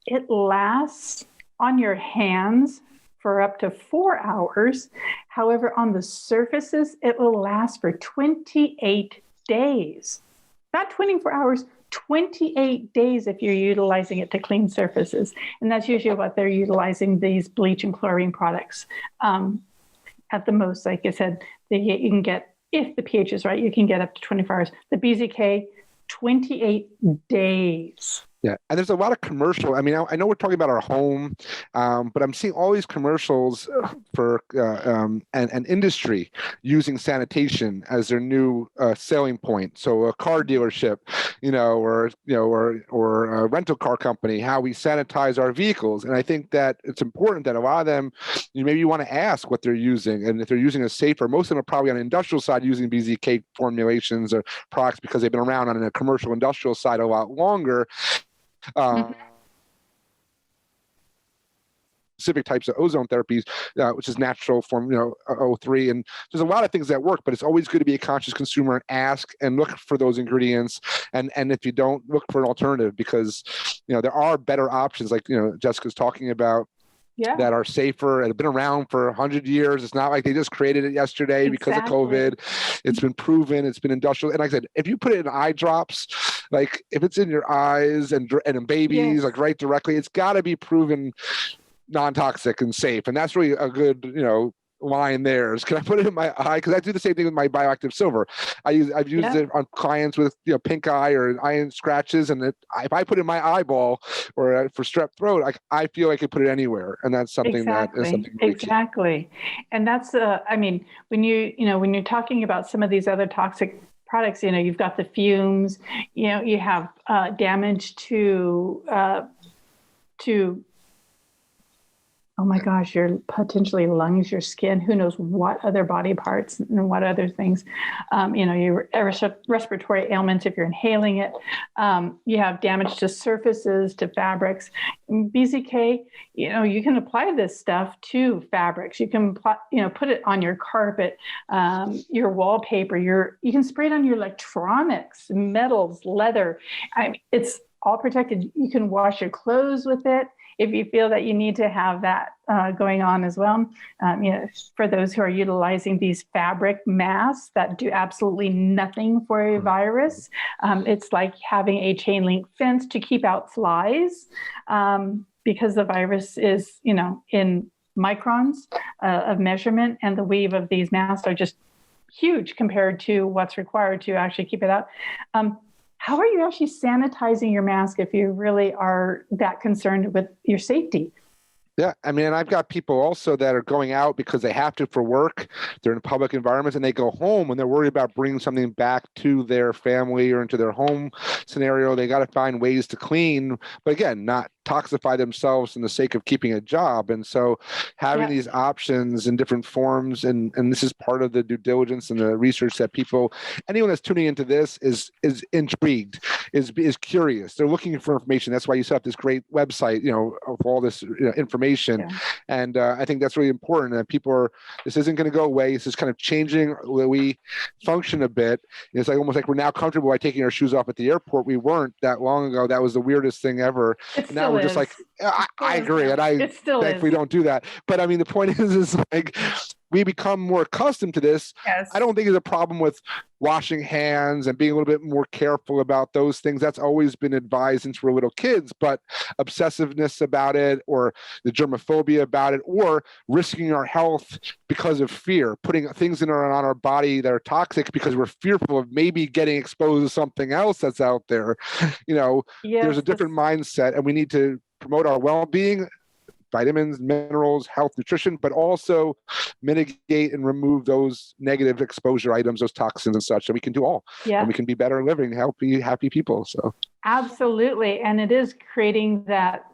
it lasts on your hands for up to 4 hours. However, on the surfaces, it will last for 28 days. Not 24 hours, 28 days if you're utilizing it to clean surfaces. And that's usually what they're utilizing these bleach and chlorine products. At the most, like I said, you can get, if the pH is right, you can get up to 24 hours. The BZK, 28 days. Yeah. And there's a lot of commercial. I mean, I know we're talking about our home, but I'm seeing all these commercials for an industry using sanitation as their new selling point. So a car dealership, or a rental car company, how we sanitize our vehicles. And I think that it's important that a lot of them, maybe you want to ask what they're using. And if they're using a safer, most of them are probably on the industrial side using BZK formulations or products because they've been around on the commercial industrial side a lot longer. Specific types of ozone therapies, which is natural from O3, and there's a lot of things that work, but it's always good to be a conscious consumer and ask and look for those ingredients, and if you don't, look for an alternative, because there are better options, like Jessica's talking about. that are safer and have been around for 100 years. It's not like they just created it yesterday because of COVID. It's been proven. It's been industrial. And like I said, if you put it in eye drops, like if it's in your eyes and in babies, like right directly, it's got to be proven non-toxic and safe. And that's really a good, line there is, can I put it in my eye? Because I do the same thing with my bioactive silver. I've used it on clients with pink eye or eye scratches, and if I put it in my eyeball or for strep throat, I feel I could put it anywhere, and that's something that is something really key. And that's when you're talking about some of these other toxic products, you've got the fumes, you have damage to oh my gosh, your potentially lungs, your skin, who knows what other body parts and what other things, your respiratory ailments if you're inhaling it. You have damage to surfaces, to fabrics. BZK, you can apply this stuff to fabrics. You can put it on your carpet, your wallpaper, you can spray it on your electronics, metals, leather. It's all protected. You can wash your clothes with it if you feel that you need to have that going on as well. For those who are utilizing these fabric masks that do absolutely nothing for a virus, it's like having a chain link fence to keep out flies, because the virus is, in microns of measurement, and the weave of these masks are just huge compared to what's required to actually keep it out. How are you actually sanitizing your mask if you really are that concerned with your safety? Yeah, I've got people also that are going out because they have to for work. They're in public environments, and they go home and they're worried about bringing something back to their family or into their home scenario. They got to find ways to clean, but again, not toxify themselves in the sake of keeping a job. And so having these options in different forms, and this is part of the due diligence and the research that anyone that's tuning into this is intrigued, is curious. They're looking for information. That's why you set up this great website, of all this information. And I think that's really important. And this isn't going to go away. This is kind of changing the way we function a bit. It's like almost like we're now comfortable by taking our shoes off at the airport. We weren't that long ago. That was the weirdest thing ever. Now we're just like, I agree. And I thankfully don't do that. But the point is like, we become more accustomed to this. Yes. I don't think there's a problem with washing hands and being a little bit more careful about those things. That's always been advised since we're little kids, but obsessiveness about it, or the germophobia about it, or risking our health because of fear, putting things on our body that are toxic because we're fearful of maybe getting exposed to something else that's out there. There's a different mindset, and we need to promote our well-being, vitamins, minerals, health, nutrition, but also mitigate and remove those negative exposure items, those toxins and such, so we can do all. And we can be better living, healthy, happy people. So absolutely. And it is creating that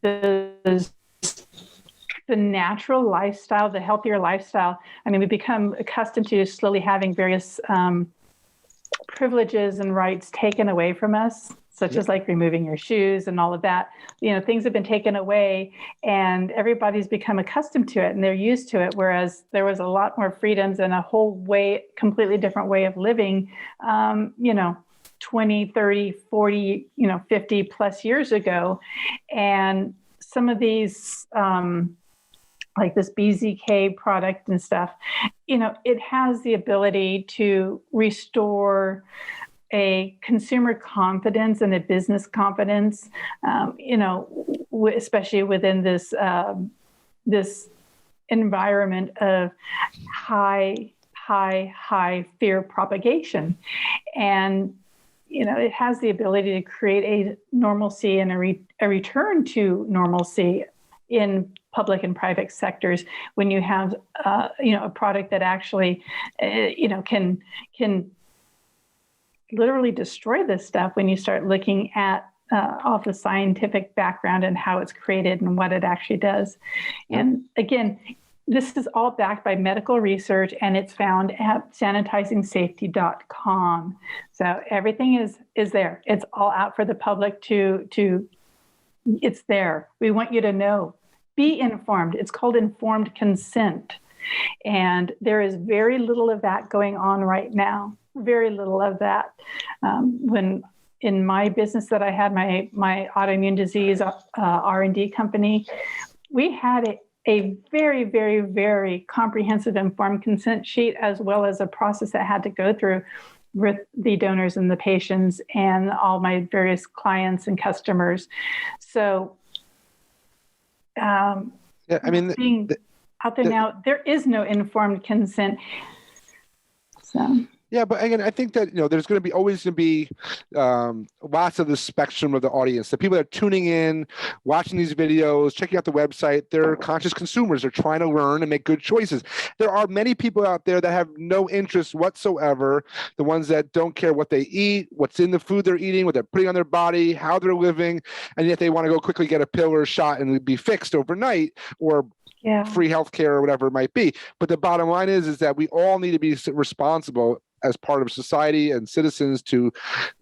the natural lifestyle, the healthier lifestyle. We become accustomed to slowly having various privileges and rights taken away from us, such as like removing your shoes and all of that. Things have been taken away, and everybody's become accustomed to it and they're used to it. Whereas there was a lot more freedoms and a whole completely different way of living, 20, 30, 40, 50 plus years ago. And some of these, like this BZK product and stuff, it has the ability to restore a consumer confidence and a business confidence, especially within this this environment of high fear propagation. And it has the ability to create a normalcy and a return to normalcy in public and private sectors when you have a product that actually can literally destroy this stuff when you start looking at off the scientific background and how it's created and what it actually does. And again, this is all backed by medical research, and it's found at sanitizingsafety.com. So everything is there. It's all out for the public to it's there. We want you to know. Be informed. It's called informed consent. And there is very little of that going on right now. Very little of that. When in my business that I had, my autoimmune disease R&D company, we had a very, very, very comprehensive informed consent sheet, as well as a process that had to go through with the donors and the patients and all my various clients and customers. So, being out there now, there is no informed consent. So. Yeah, but again, I think that, there's going to be always going to be lots of the spectrum of the audience. The people that are tuning in, watching these videos, checking out the website, they're conscious consumers. They're trying to learn and make good choices. There are many people out there that have no interest whatsoever, the ones that don't care what they eat, what's in the food they're eating, what they're putting on their body, how they're living, and yet they want to go quickly get a pill or a shot and be fixed overnight, or free healthcare or whatever it might be. But the bottom line is that we all need to be responsible as part of society and citizens to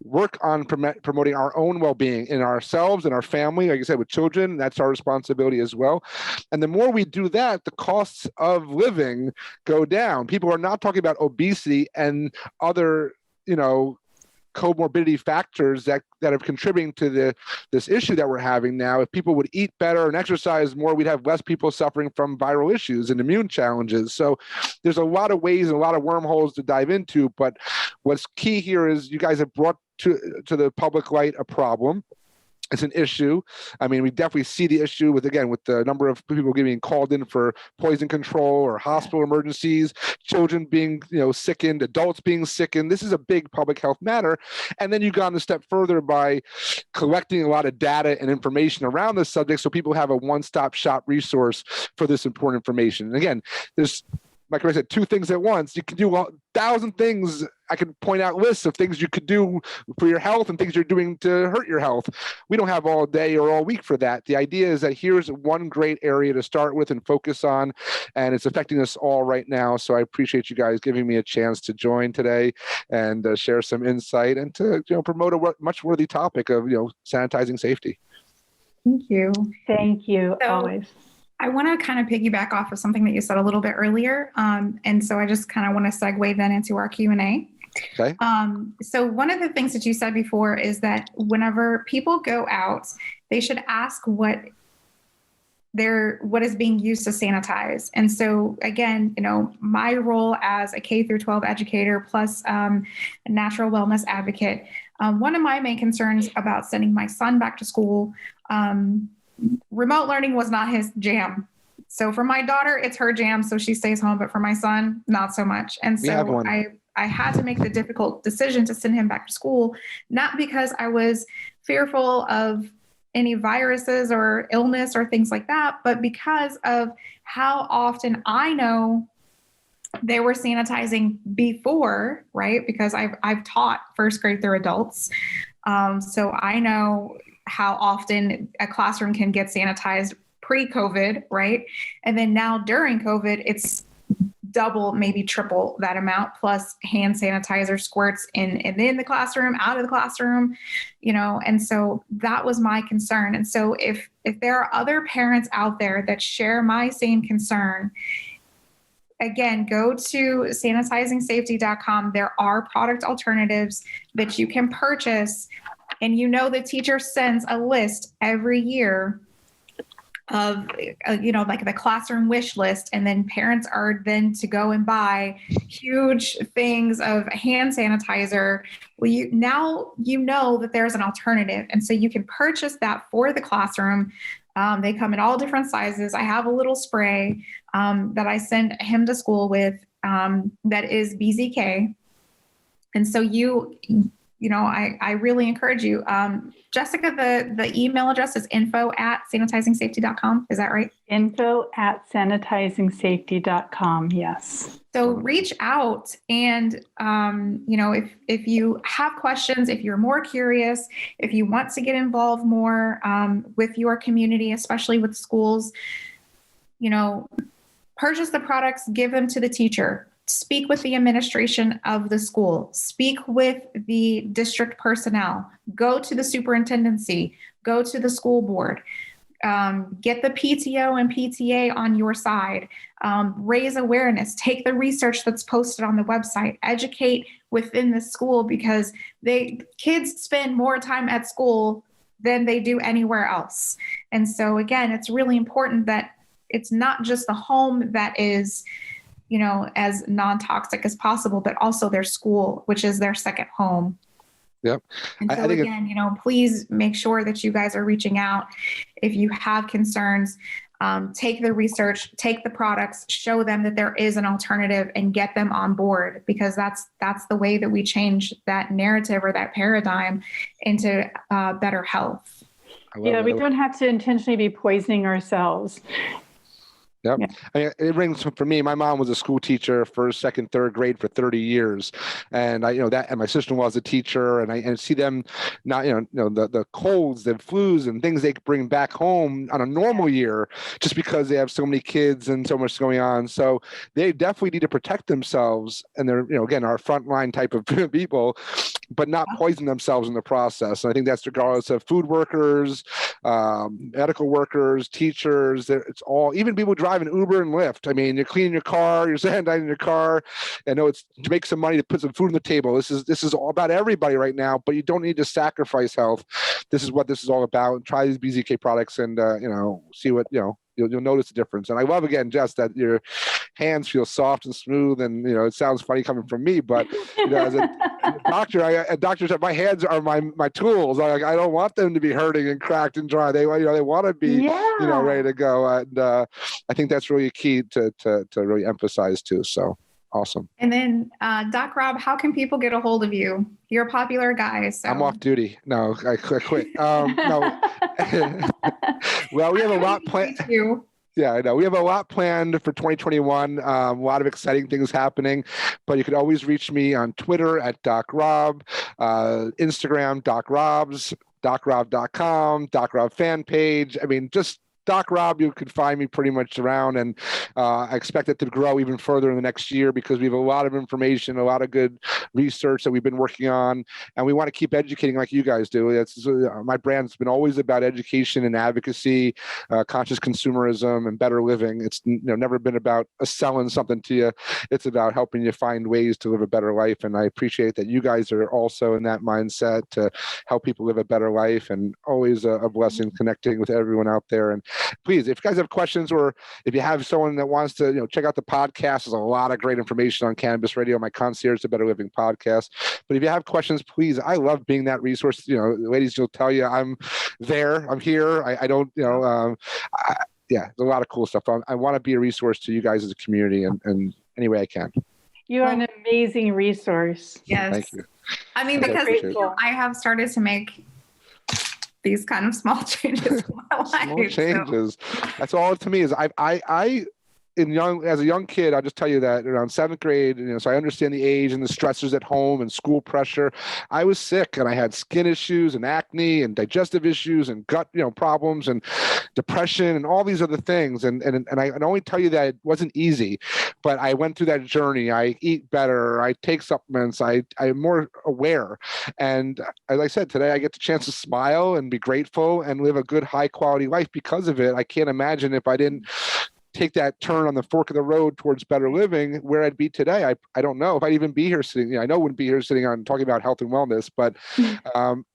work on promoting our own well-being in ourselves and our family. Like I said, with children, that's our responsibility as well. And the more we do that, the costs of living go down. People are not talking about obesity and other, comorbidity factors that are contributing to this issue that we're having now. If people would eat better and exercise more, we'd have less people suffering from viral issues and immune challenges. So there's a lot of ways and a lot of wormholes to dive into, but what's key here is you guys have brought to the public light a problem. It's an issue. I mean, we definitely see the issue with the number of people getting called in for poison control or hospital emergencies, children being, sickened, adults being sickened. This is a big public health matter. And then you've gone a step further by collecting a lot of data and information around this subject so people have a one-stop shop resource for this important information. And again, there's, like I said, two things at once. You can do 1,000 things. I can point out lists of things you could do for your health and things you're doing to hurt your health. We don't have all day or all week for that. The idea is that here's one great area to start with and focus on, and it's affecting us all right now. So I appreciate you guys giving me a chance to join today and share some insight and to promote a much worthy topic of sanitizing safety. Thank you. Thank you. Always. I want to kind of piggyback off of something that you said a little bit earlier. And so I just kind of want to segue then into our Q&A. Okay. So one of the things that you said before is that whenever people go out, they should ask what is being used to sanitize. And so again, my role as a K through 12 educator plus a natural wellness advocate, one of my main concerns about sending my son back to school, remote learning was not his jam. So for my daughter, it's her jam, so she stays home. But for my son, not so much. And so I had to make the difficult decision to send him back to school, not because I was fearful of any viruses or illness or things like that, but because of how often I know they were sanitizing before, right? Because I've taught first grade through adults. So I know how often a classroom can get sanitized pre-COVID, right? And then now during COVID, it's double, maybe triple that amount, plus hand sanitizer squirts in the classroom, out of the classroom, and so that was my concern. And so if there are other parents out there that share my same concern, again, go to sanitizingsafety.com. There are product alternatives that you can purchase. And the teacher sends a list every year of, like the classroom wish list. And then parents are then to go and buy huge things of hand sanitizer. Well, that there's an alternative. And so you can purchase that for the classroom. They come in all different sizes. I have a little spray that I send him to school with that is BZK. And so I really encourage you. Jessica, the email address is info@sanitizingsafety.com. Is that right? info@sanitizingsafety.com. Yes. So reach out and, if you have questions, if you're more curious, if you want to get involved more with your community, especially with schools, purchase the products, give them to the teacher. Speak with the administration of the school, speak with the district personnel, go to the superintendency, go to the school board, Get the PTO and PTA on your side. Raise awareness. Take the research that's posted on the website. Educate within the school, because kids spend more time at school than they do anywhere else. And so again, it's really important that it's not just the home that is, as non-toxic as possible, but also their school, which is their second home. Yep. And so again, please make sure that you guys are reaching out. If you have concerns, take the research, take the products, show them that there is an alternative, and get them on board, because that's the way that we change that narrative or that paradigm into better health. Yeah, we don't have to intentionally be poisoning ourselves. Yep. Yeah. I mean, it rings for me. My mom was a school teacher, first, second, third grade for 30 years. And and my sister-in-law was a teacher, and I see them now, the colds, the flus and things they bring back home on a normal year, just because they have so many kids and so much going on. So they definitely need to protect themselves. And they're, again, our frontline type of people, but not poison themselves in the process. And I think that's regardless of food workers, medical workers, teachers. It's all, even people driving Uber and Lyft. I mean, you're cleaning your car, you're sanitizing your car. I know it's to make some money to put some food on the table. This is all about everybody right now, but you don't need to sacrifice health. This is what this is all about. Try these BZK products and, see what, you'll notice the difference. And I love, again, Jess, that your hands feel soft and smooth. And, it sounds funny coming from me, but as a doctor said, my hands are my tools. I don't want them to be hurting and cracked and dry. They want to be, ready to go. And I think that's really key to really emphasize too. So awesome. And then Doc Rob, how can people get a hold of you? You're a popular guy. So I'm off duty. No, I quit. No. Well, we have a lot planned. Yeah, I know. We have a lot planned for 2021. A lot of exciting things happening, but you could always reach me on Twitter at Doc Rob, Instagram, Doc Robs, DocRob.com, Doc Rob fan page. I mean, just Doc Rob, you can find me pretty much around, and I expect it to grow even further in the next year, because we have a lot of information, a lot of good research that we've been working on, and we want to keep educating like you guys do. My brand's been always about education and advocacy, conscious consumerism, and better living. It's never been about selling something to you. It's about helping you find ways to live a better life, and I appreciate that you guys are also in that mindset to help people live a better life, and always a blessing connecting with everyone out there. And please, if you guys have questions, or if you have someone that wants to, check out the podcast, there's a lot of great information on Cannabis Radio, my Concierge to Better Living podcast. But if you have questions, please, I love being that resource. Ladies, will tell you I'm there, I'm here. I don't, yeah, there's a lot of cool stuff. I want to be a resource to you guys as a community, and any way I can. You are an amazing resource. Yes. Thank you. I mean, because I have started to make these kind of small changes in my life. Small changes. So. That's all to me is as a young kid, I'll just tell you that around 7th grade, so I understand the age and the stressors at home and school pressure. I was sick, and I had skin issues and acne and digestive issues and gut, problems and depression and all these other things. And I can only tell you that it wasn't easy, but I went through that journey. I eat better. I take supplements. I'm more aware. And as I said, today I get the chance to smile and be grateful and live a good, high quality life because of it. I can't imagine if I didn't take that turn on the fork of the road towards better living, where I'd be today. I don't know if I'd even be here sitting. I know I wouldn't be here sitting on talking about health and wellness, but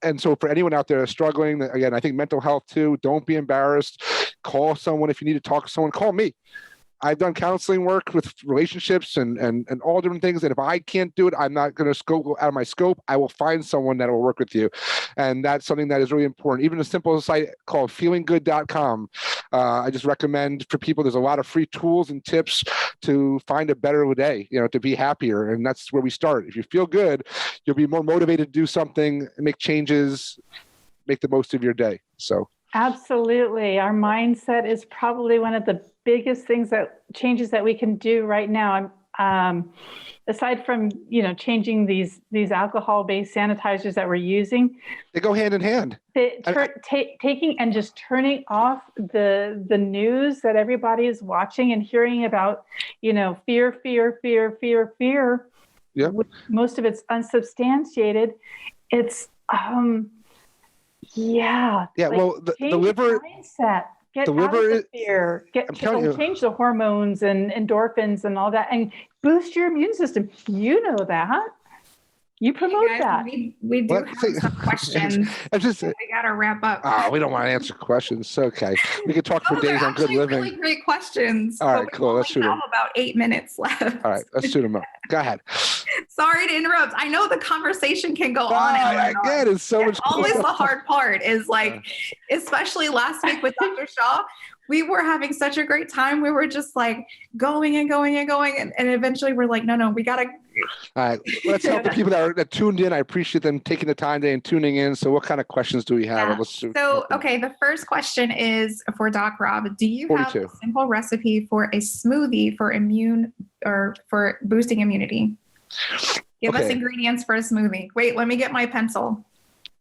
and so for anyone out there struggling, again, I think mental health too, don't be embarrassed. Call someone. If you need to talk to someone, call me. I've done counseling work with relationships and all different things. And if I can't do it, I'm not going to go out of my scope. I will find someone that will work with you. And that's something that is really important. Even a simple site called feelinggood.com. I just recommend for people, there's a lot of free tools and tips to find a better day, to be happier. And that's where we start. If you feel good, you'll be more motivated to do something, make changes, make the most of your day. So. Absolutely. Our mindset is probably one of the biggest changes that we can do right now. Aside from, changing these alcohol-based sanitizers that we're using. They go hand in hand. Taking and just turning off the news that everybody is watching and hearing about, fear. Yep. Most of it's unsubstantiated. It's, Yeah. Yeah. Like, Well, the change liver, your mindset. Get the out liver, of the fear. I'm telling you, Change the hormones and endorphins and all that, and boost your immune system. You know that. You promote Hey guys, that. we do have some questions. I'm just, We gotta wrap up. we don't want to answer questions. Okay. We could talk for Those are days on good actually living. really great questions. All but right, we cool. Let's only shoot have 'em. about 8 minutes left. All right, let's shoot them up. Go ahead. Sorry to interrupt. I know the conversation can go on and on. I And on. get it. It's so much Always cool. the hard part is like, especially last week with Dr. Shaw, we were having such a great time. We were just like going and going and going. And eventually we're like, no, we got to. All right, let's help the people that tuned in. I appreciate them taking the time today and tuning in. So what kind of questions do we have? Yeah. So, okay, the first question is for Doc Rob. Do you 42. have a simple recipe for a smoothie for for boosting immunity? Give us ingredients for a smoothie. Wait, let me get my pencil.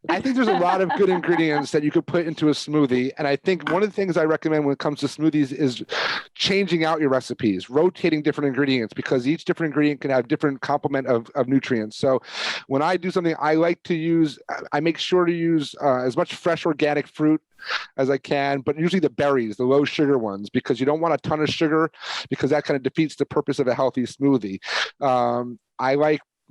I think there's a lot of good ingredients that you could put into a smoothie. And I think one of the things I recommend when it comes to smoothies is changing out your recipes, rotating different ingredients, because each different ingredient can have different complement of nutrients. So when I do something, I make sure to use as much fresh organic fruit as I can, but usually the berries, the low sugar ones, because you don't want a ton of sugar, because that kind of defeats the purpose of a healthy smoothie.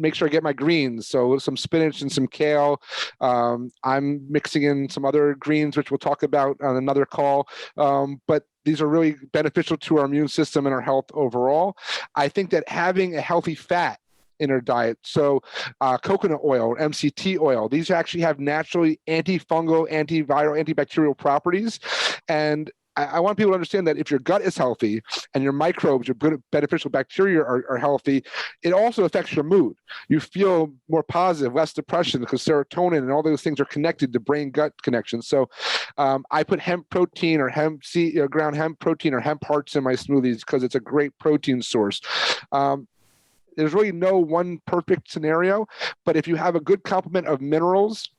Make sure I get my greens, so some spinach and some kale. I'm mixing in some other greens, which we'll talk about on another call. But these are really beneficial to our immune system and our health overall. I think that having a healthy fat in our diet, so coconut oil, MCT oil, these actually have naturally antifungal, antiviral, antibacterial properties. And I want people to understand that if your gut is healthy and your microbes, your good beneficial bacteria are healthy, it also affects your mood. You feel more positive, less depression, because serotonin and all those things are connected to brain-gut connections. So I put hemp protein or ground hemp protein or hemp hearts in my smoothies because it's a great protein source. There's really no one perfect scenario, but if you have a good complement of minerals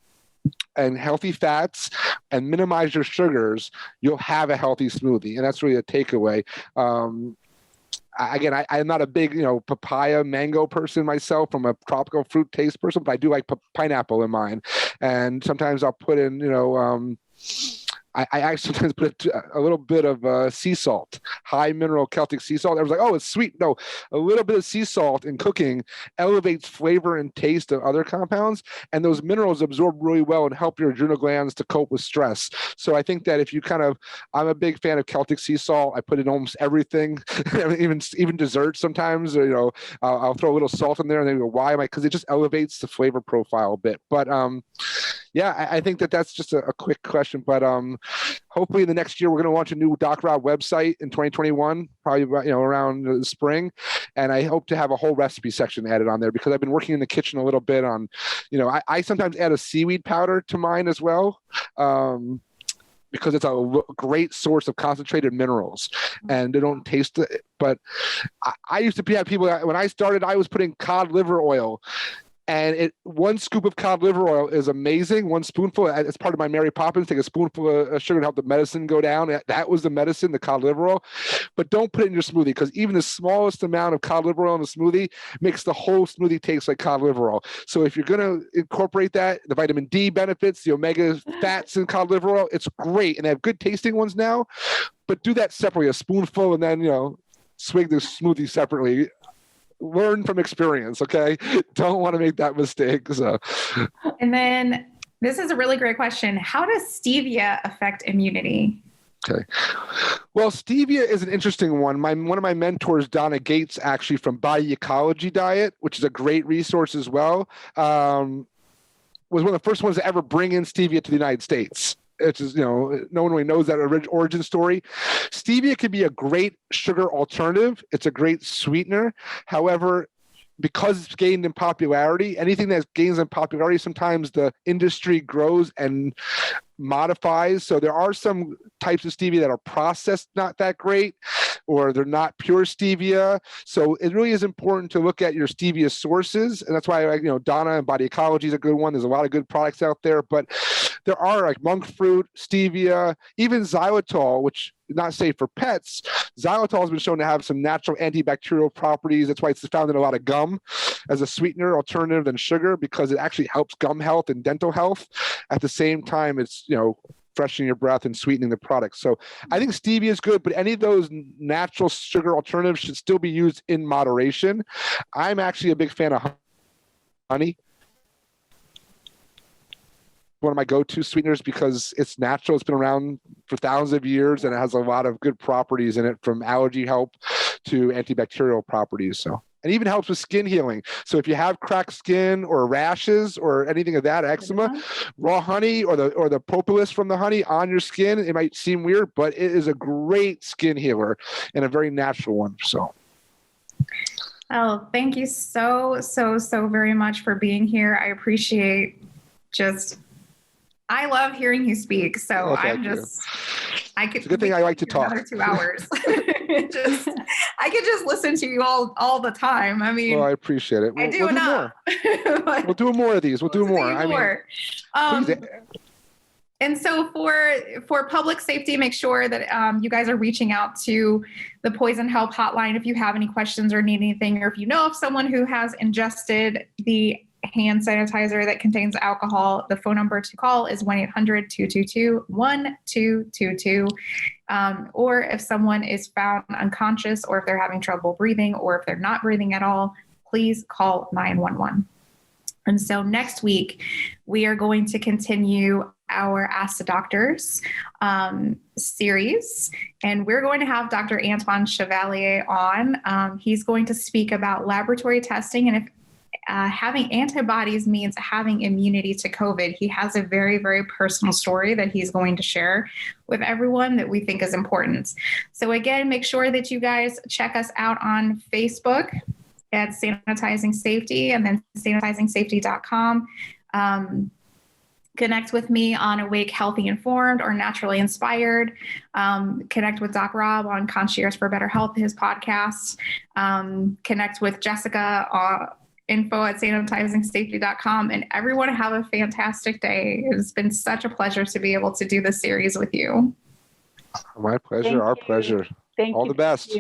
and healthy fats and minimize your sugars, you'll have a healthy smoothie. And that's really a takeaway. Again, I'm not a big, papaya mango person myself, from a tropical fruit taste person, but I do like pineapple in mine. And sometimes I'll put in, I sometimes put a little bit of sea salt, high mineral Celtic sea salt. I was like, oh, it's sweet. No, a little bit of sea salt in cooking elevates flavor and taste of other compounds, and those minerals absorb really well and help your adrenal glands to cope with stress. So I think that if you I'm a big fan of Celtic sea salt. I put it in almost everything, even desserts sometimes. I'll throw a little salt in there, and they go, why am I? Because it just elevates the flavor profile a bit. But yeah, I think that's just a quick question. But hopefully in the next year, we're going to launch a new Doc Rob website in 2021, probably around the spring. And I hope to have a whole recipe section added on there, because I've been working in the kitchen a little bit on, I sometimes add a seaweed powder to mine as well. Because it's a great source of concentrated minerals, and they don't taste it. But I used to have people when I started, I was putting cod liver oil. And one scoop of cod liver oil is amazing. One spoonful, it's part of my Mary Poppins, take a spoonful of sugar to help the medicine go down. That was the medicine, the cod liver oil. But don't put it in your smoothie, because even the smallest amount of cod liver oil in a smoothie makes the whole smoothie taste like cod liver oil. So if you're going to incorporate that, the vitamin D benefits, the omega fats in cod liver oil, it's great. And they have good tasting ones now. But do that separately, a spoonful, and then, swig the smoothie separately. Learn from experience, okay? Don't want to make that mistake. So, and then this is a really great question. How does stevia affect immunity? Okay. Well, stevia is an interesting one. One of my mentors, Donna Gates, actually from Body Ecology Diet, which is a great resource as well, was one of the first ones to ever bring in stevia to the United States. It's just, no one really knows that origin story. Stevia can be a great sugar alternative. It's a great sweetener. However, because it's gained in popularity, anything that gains in popularity, sometimes the industry grows and modifies. So there are some types of stevia that are processed not that great, or they're not pure stevia. So it really is important to look at your stevia sources. And that's why, Donna and Body Ecology is a good one. There's a lot of good products out there. But there are like monk fruit, stevia, even xylitol, which is not safe for pets. Xylitol has been shown to have some natural antibacterial properties. That's why it's found in a lot of gum as a sweetener alternative than sugar, because it actually helps gum health and dental health. At the same time, it's, freshening your breath and sweetening the product. So I think stevia is good, but any of those natural sugar alternatives should still be used in moderation. I'm actually a big fan of honey. One of my go-to sweeteners because it's natural. It's been around for thousands of years and it has a lot of good properties in it, from allergy help to antibacterial properties. So, and even helps with skin healing. So if you have cracked skin or rashes or anything of that, eczema, raw honey or the propolis from the honey on your skin, it might seem weird, but it is a great skin healer and a very natural one. So. Oh, thank you so very much for being here. I appreciate I love hearing you speak. So I could. It's a good thing I like to talk. Another 2 hours. I could just listen to you all the time. I mean, well, I appreciate it. I do enough. We'll do more of these. We'll do more. Please. And so for public safety, make sure that you guys are reaching out to the Poison Help hotline if you have any questions or need anything, or if you know of someone who has ingested the hand sanitizer that contains alcohol. The phone number to call is 1-800-222-1222. Or if someone is found unconscious, or if they're having trouble breathing, or if they're not breathing at all, please call 911. And so next week, we are going to continue our Ask the Doctors series, and we're going to have Dr. Antoine Chevalier on. He's going to speak about laboratory testing, and if having antibodies means having immunity to COVID. He has a very, very personal story that he's going to share with everyone that we think is important. So again, make sure that you guys check us out on Facebook at Sanitizing Safety, and then sanitizingsafety.com. Connect with me on Awake, Healthy, Informed, or Naturally Inspired. Connect with Doc Rob on Concierge for Better Health, his podcast. Connect with Jessica info@sanitizingsafety.com, and everyone have a fantastic day. It's been such a pleasure to be able to do this series with you. My pleasure. Our pleasure. Thank you. All the best.